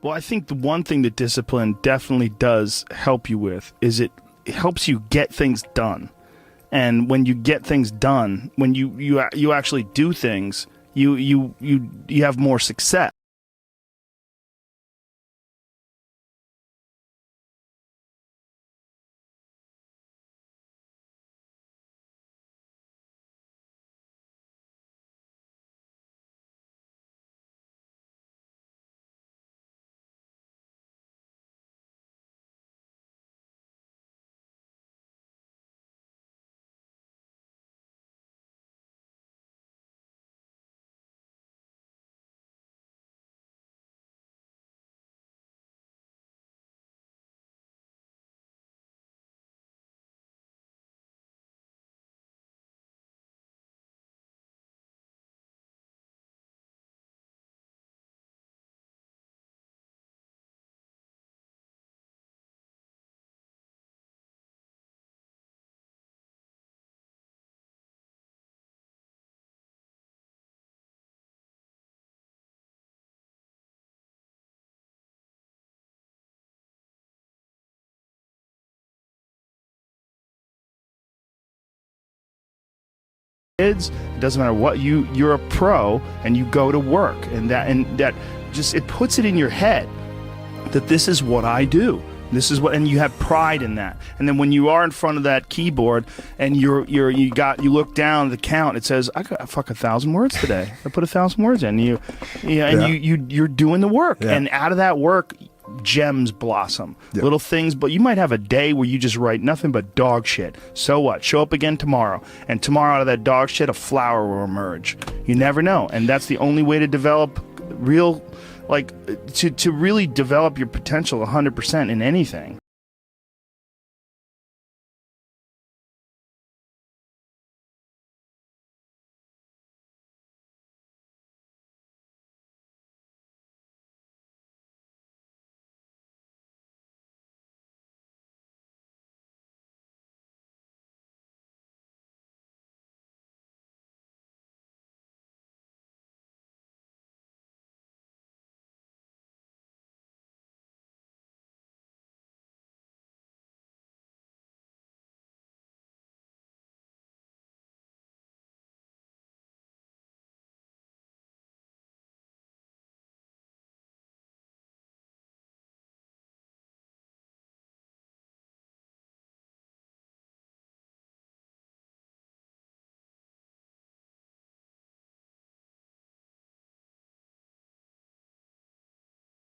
Well, I think the one thing that discipline definitely does help you with is it helps you get things done. And when you get things done, when you actually do things, you have more success. Kids, it doesn't matter what you're a pro and you go to work, and that just, it puts it in your head that this is what I do. This is what, and you have pride in that. And then when you are in front of that keyboard and you look down at the count, it says, I got 1,000 words today. I put 1,000 words in. You're doing the work, and out of that work, gems blossom. Little things, but you might have a day where you just write nothing but dog shit. So what? Show up again tomorrow, and tomorrow out of that dog shit, a flower will emerge. You never know, and that's the only way to develop real, like, to really develop your potential 100% in anything.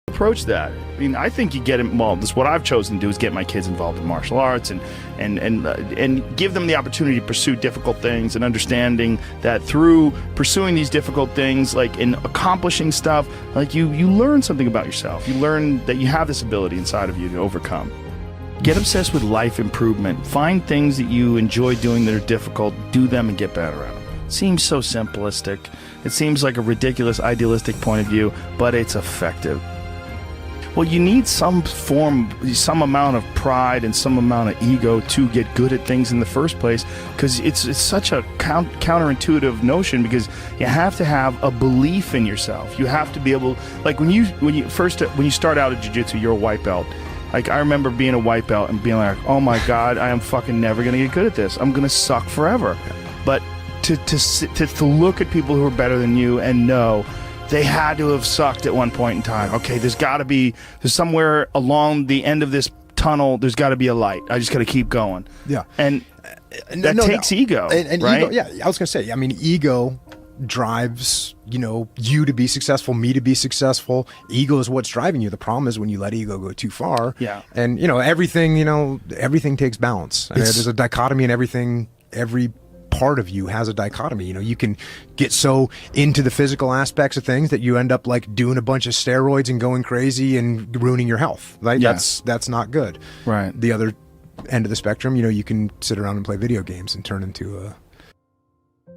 Approach that. I mean, I think you get involved. This is what I've chosen to do, is get my kids involved in martial arts and give them the opportunity to pursue difficult things, and understanding that through pursuing these difficult things, like in accomplishing stuff, like you learn something about yourself. You learn that you have this ability inside of you to overcome. Get obsessed with life improvement. Find things that you enjoy doing that are difficult, do them and get better at them. It seems so simplistic. It seems like a ridiculous, idealistic point of view, but it's effective. Well, you need some amount of pride and some amount of ego to get good at things in the first place, because it's such a counterintuitive notion, because you have to have a belief in yourself. You have to be able, like when you start out at jiu-jitsu, you're a white belt. Like, I remember being a white belt and being like, oh my God, I am fucking never gonna get good at this. I'm gonna suck forever. But to look at people who are better than you and know they had to have sucked at one point in time. Okay, there's somewhere along the end of this tunnel, there's got to be a light. I just got to keep going. Yeah. And that takes ego, and right? Ego, yeah, I was going to say, I mean, ego drives, you to be successful, me to be successful. Ego is what's driving you. The problem is when you let ego go too far. Yeah. And, everything takes balance. I mean, there's a dichotomy in everything. Every part of you has a dichotomy. You can get so into the physical aspects of things that you end up like doing a bunch of steroids and going crazy and ruining your health. Right? Yeah. That's not good. Right. The other end of the spectrum, you can sit around and play video games and turn into a...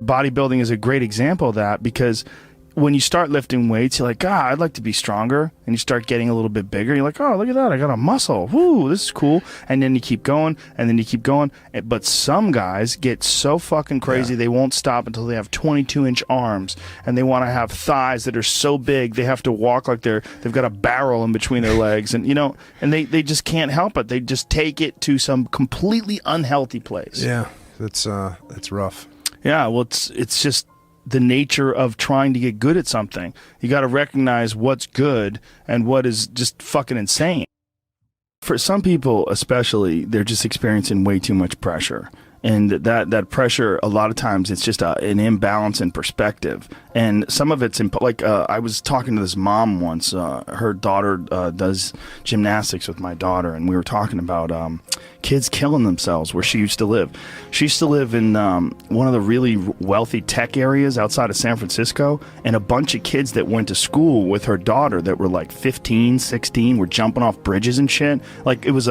Bodybuilding is a great example of that, because when you start lifting weights, you're like, God, I'd like to be stronger. And you start getting a little bit bigger. You're like, oh, look at that. I got a muscle. Woo, this is cool. And then you keep going, and then you keep going. But some guys get so fucking crazy, they won't stop until they have 22-inch arms. And they want to have thighs that are so big, they have to walk like they've got a barrel in between their legs. And, and they just can't help it. They just take it to some completely unhealthy place. Yeah, that's rough. Yeah, well, it's just the nature of trying to get good at something. You got to recognize what's good and what is just fucking insane. For some people especially, they're just experiencing way too much pressure. And that pressure, a lot of times, it's just an imbalance in perspective. And some of it's, I was talking to this mom once. Her daughter does gymnastics with my daughter, and we were talking about kids killing themselves where she used to live. She used to live in one of the really wealthy tech areas outside of San Francisco, and a bunch of kids that went to school with her daughter that were like 15, 16 were jumping off bridges and shit. Like, it was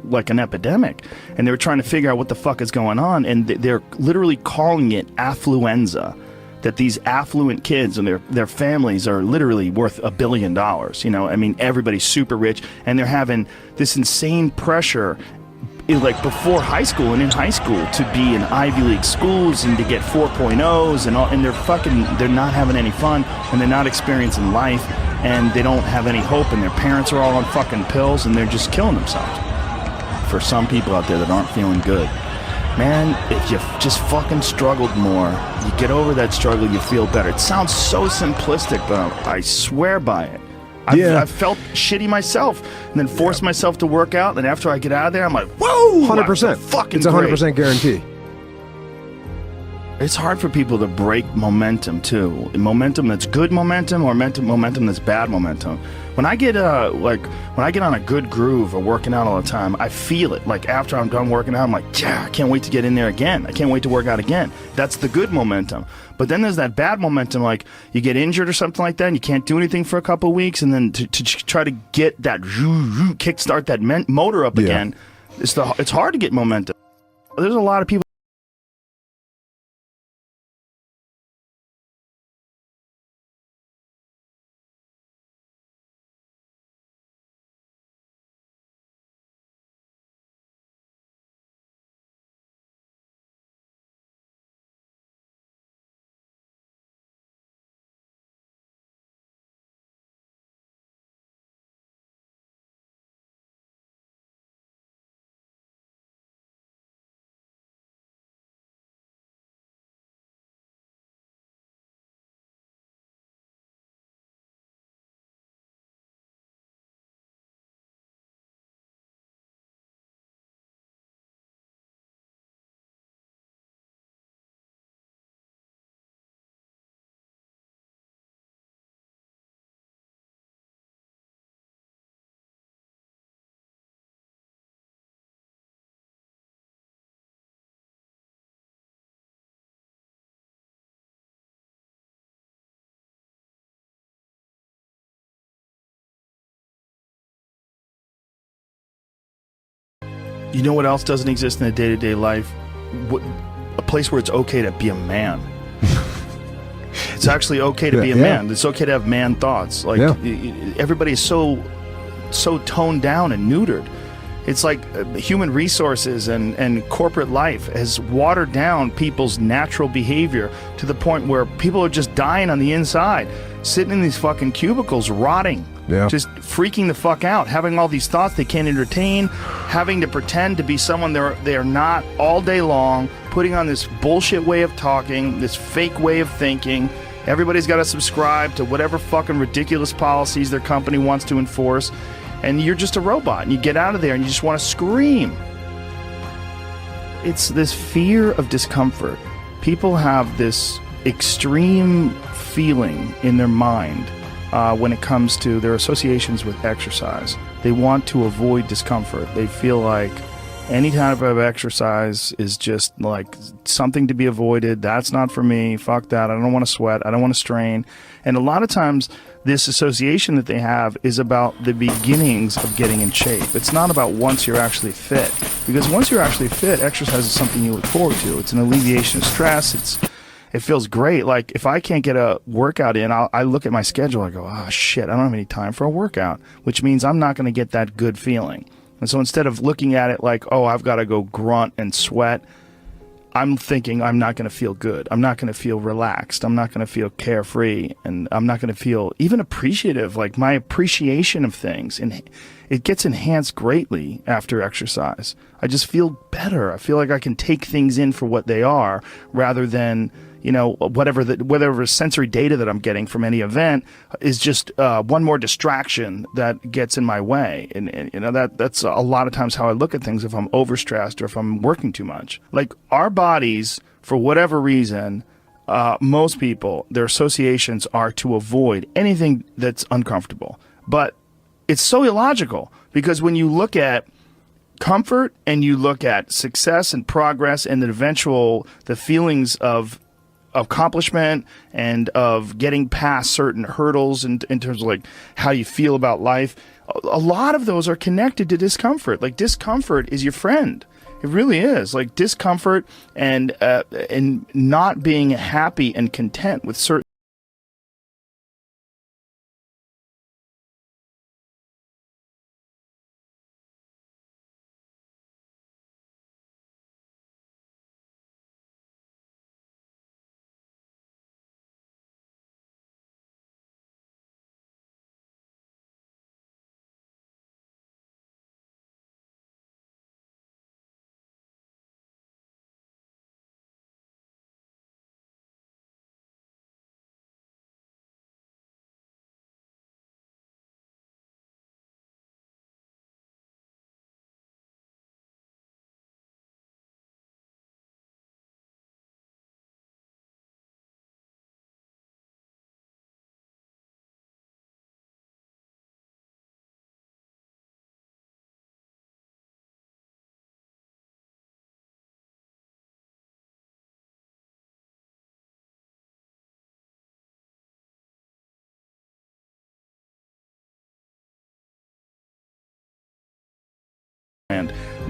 like an epidemic. And they were trying to figure out what the fuck is going on, and they're literally calling it affluenza. That these affluent kids and their families are literally worth $1 billion. I mean, everybody's super rich, and they're having this insane pressure, like before high school and in high school, to be in Ivy League schools and to get 4.0s and all, and they're not having any fun, and they're not experiencing life, and they don't have any hope, and their parents are all on fucking pills, and they're just killing themselves. For some people out there that aren't feeling good, man, if you just fucking struggled more, you get over that struggle, you feel better. It sounds so simplistic, but I swear by it. I've felt shitty myself, and then forced myself to work out, and after I get out of there, I'm like, whoa! 100%. Fucking it's 100% guarantee. It's hard for people to break momentum, too. Momentum that's good momentum, or momentum that's bad momentum. When I get on a good groove of working out all the time, I feel it. Like, after I'm done working out, I'm like, yeah, I can't wait to get in there again. I can't wait to work out again. That's the good momentum. But then there's that bad momentum, like you get injured or something like that, and you can't do anything for a couple of weeks, and then to try to get that kickstart that motor up again, it's hard to get momentum. There's a lot of people. You know what else doesn't exist in a day-to-day life? A place where it's okay to be a man. It's actually okay to be a man. It's okay to have man thoughts. Like, everybody is so toned down and neutered. It's like human resources and corporate life has watered down people's natural behavior to the point where people are just dying on the inside, sitting in these fucking cubicles, rotting. Just freaking the fuck out, having all these thoughts they can't entertain, having to pretend to be someone they're not all day long, putting on this bullshit way of talking, this fake way of thinking. Everybody's got to subscribe to whatever fucking ridiculous policies their company wants to enforce, and you're just a robot, and you get out of there and you just want to scream. It's this fear of discomfort. People have this extreme feeling in their mind when it comes to their associations with exercise. They want to avoid discomfort. They feel like any type of exercise is just like something to be avoided. That's not for me. Fuck that. I don't want to sweat. I don't want to strain. And a lot of times this association that they have is about the beginnings of getting in shape. It's not about once you're actually fit. Because once you're actually fit, exercise is something you look forward to. It's an alleviation of stress. It feels great. Like if I can't get a workout in, I look at my schedule. I go, oh shit, I don't have any time for a workout, which means I'm not going to get that good feeling. And so instead of looking at it like, oh, I've got to go grunt and sweat, I'm thinking I'm not going to feel good. I'm not going to feel relaxed. I'm not going to feel carefree, and I'm not going to feel even appreciative. Like my appreciation of things, and it gets enhanced greatly after exercise. I just feel better. I feel like I can take things in for what they are, rather than, you know, whatever sensory data that I'm getting from any event is just one more distraction that gets in my way. And you know, that's a lot of times how I look at things if I'm overstressed or if I'm working too much. Like our bodies, for whatever reason, most people, their associations are to avoid anything that's uncomfortable. But it's so illogical, because when you look at comfort and you look at success and progress and the feelings of accomplishment and of getting past certain hurdles in terms of like how you feel about life, a lot of those are connected to discomfort. Like discomfort is your friend. It really is. Like discomfort and not being happy and content with certain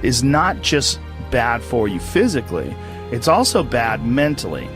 is not just bad for you physically, it's also bad mentally.